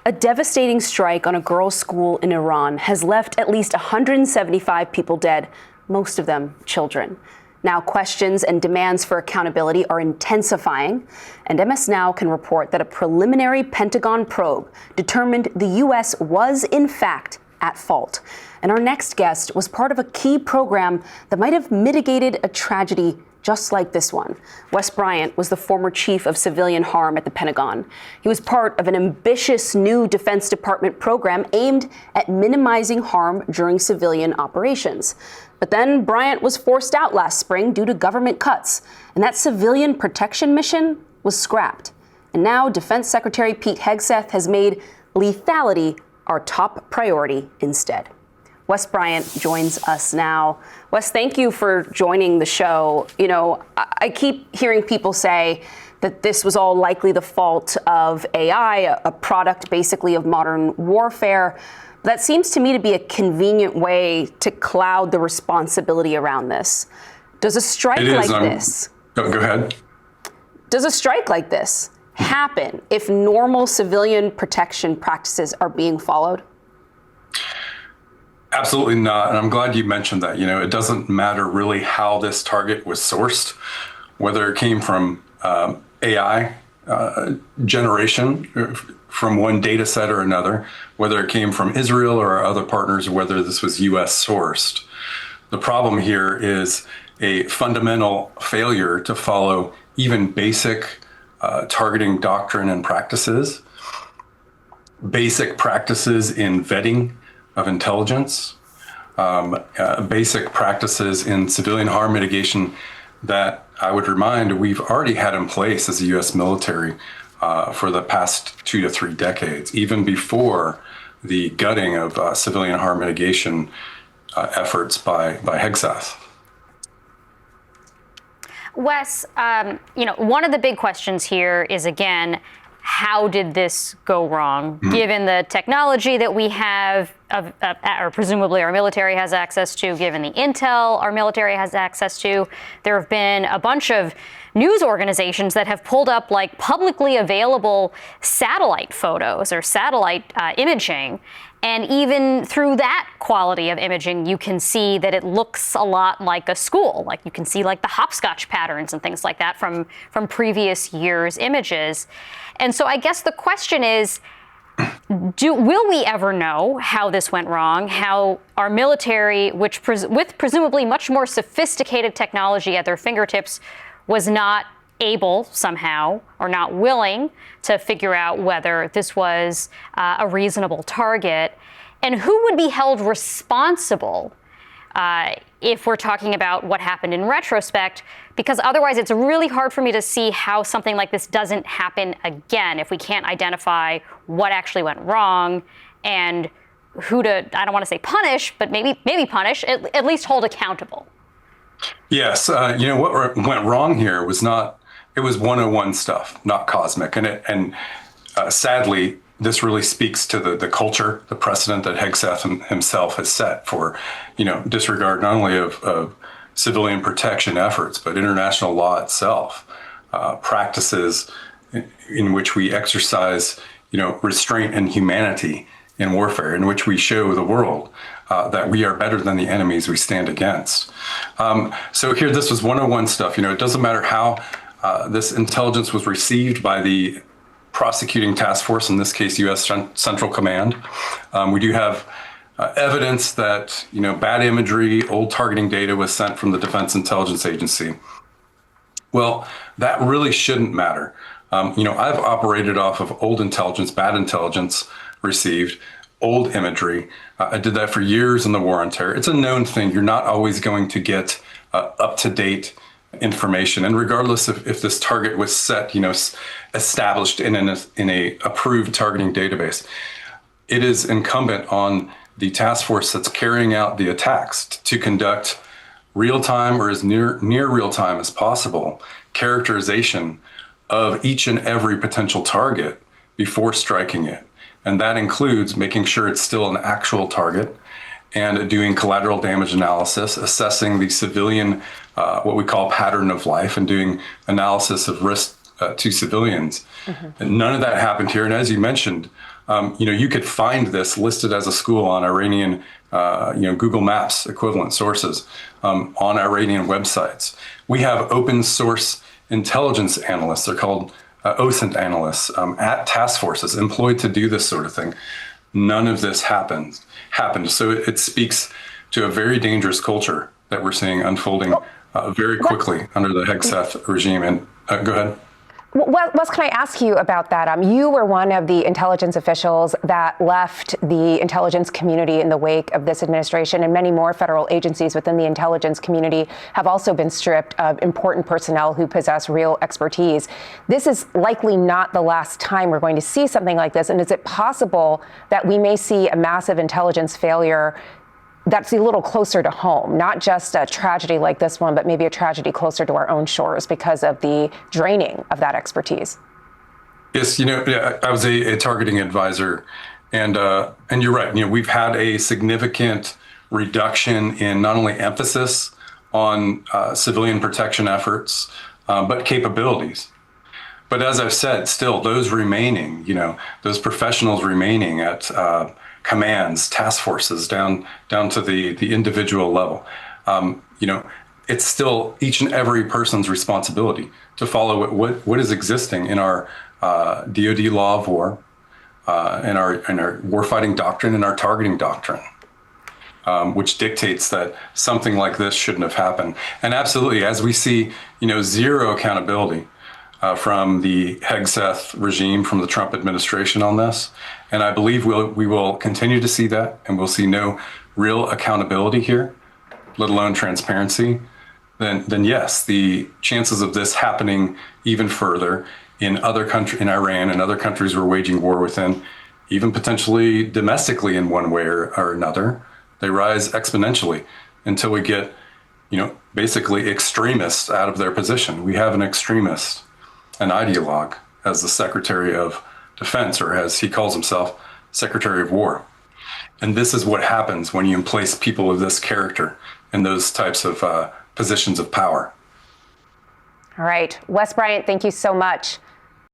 A devastating strike on a girls' school in Iran has left at least 175 people dead, most of them children. Now questions and demands for accountability are intensifying, and MSNOW can report that a preliminary Pentagon probe determined the U.S. was, in fact, at fault. And our next guest was part of a key program that might have mitigated a tragedy just like this one. Wes Bryant was the former chief of civilian harm at the Pentagon. He was part of an ambitious new Defense Department program aimed at minimizing harm during civilian operations. But then Bryant was forced out last spring due to government cuts, and that civilian protection mission was scrapped. And now Defense Secretary Pete Hegseth has made lethality our top priority instead. Wes Bryant joins us now. Wes, thank you for joining the show. You know, I keep hearing people say that this was all likely the fault of AI, a product basically of modern warfare. That seems to me to be a convenient way to cloud the responsibility around this. Does a strike like this... Go ahead. Does a strike like this happen if normal civilian protection practices are being followed? Absolutely not. And I'm glad you mentioned that. You know, it doesn't matter really how this target was sourced, whether it came from AI generation from one data set or another, whether it came from Israel or our other partners, or whether this was US sourced. The problem here is a fundamental failure to follow even basic targeting doctrine and practices, basic practices in vetting of intelligence, basic practices in civilian harm mitigation that I would remind we've already had in place as a U.S. military for the past 2 to 3 decades, even before the gutting of civilian harm mitigation efforts by Hegseth. Wes, one of the big questions here is, again, how did this go wrong, given the technology that we have, or presumably our military has access to, given the intel our military has access to? There have been a bunch of news organizations that have pulled up like publicly available satellite photos or satellite imaging. And even through that quality of imaging, you can see that it looks a lot like a school. Like you can see like the hopscotch patterns and things like that from previous years' images. And so I guess the question is, will we ever know how this went wrong, how our military, with presumably much more sophisticated technology at their fingertips, was not able somehow or not willing to figure out whether this was a reasonable target, and who would be held responsible if we're talking about what happened in retrospect? Because otherwise it's really hard for me to see how something like this doesn't happen again if we can't identify what actually went wrong and who to, I don't want to say punish, but maybe punish, at least hold accountable. Yes, what went wrong here was it was 101 stuff, not cosmic. And sadly, this really speaks to the culture, the precedent that Hegseth himself has set for, disregard not only of civilian protection efforts, but international law itself, practices in which we exercise, restraint and humanity in warfare, in which we show the world that we are better than the enemies we stand against. So here, this was 101 stuff. It doesn't matter how this intelligence was received by the prosecuting task force, in this case, U.S. Central Command. We do have evidence that, bad imagery, old targeting data was sent from the Defense Intelligence Agency. Well, that really shouldn't matter. I've operated off of old intelligence, bad intelligence received, old imagery. I did that for years in the War on Terror. It's a known thing. You're not always going to get up-to-date information. And regardless of if this target was set, established in a approved targeting database, it is incumbent on the task force that's carrying out the attacks to conduct real-time, or as near real-time as possible, characterization of each and every potential target before striking it. And that includes making sure it's still an actual target and doing collateral damage analysis, assessing the civilian, what we call pattern of life, and doing analysis of risk to civilians. And none of that happened here. And as you mentioned, you could find this listed as a school on Iranian, Google Maps equivalent sources on Iranian websites. We have open source intelligence analysts. They're called OSINT analysts at task forces employed to do this sort of thing. None of this happened. So it speaks to a very dangerous culture that we're seeing unfolding very quickly under the Hegseth regime. And go ahead. Wes, can I ask you about that? You were one of the intelligence officials that left the intelligence community in the wake of this administration, and many more federal agencies within the intelligence community have also been stripped of important personnel who possess real expertise. This is likely not the last time we're going to see something like this, and is it possible that we may see a massive intelligence failure that's a little closer to home, not just a tragedy like this one, but maybe a tragedy closer to our own shores because of the draining of that expertise? Yes, I was a targeting advisor, and you're right. We've had a significant reduction in not only emphasis on civilian protection efforts, but capabilities. But as I've said, still those remaining, those professionals remaining at commands, task forces, down to the individual level. It's still each and every person's responsibility to follow what is existing in our DoD law of war, in our warfighting doctrine, and our targeting doctrine, which dictates that something like this shouldn't have happened. And absolutely, as we see, zero accountability from the Hegseth regime, from the Trump administration on this. And I believe we will continue to see that, and we'll see no real accountability here, let alone transparency. Then yes, the chances of this happening even further in other countries, in Iran and other countries we're waging war within, even potentially domestically in one way or another, they rise exponentially until we get, basically extremists out of their position. We have an extremist, an ideologue, as the Secretary of Defense, or as he calls himself, Secretary of War. And this is what happens when you place people of this character in those types of positions of power. All right. Wes Bryant, thank you so much.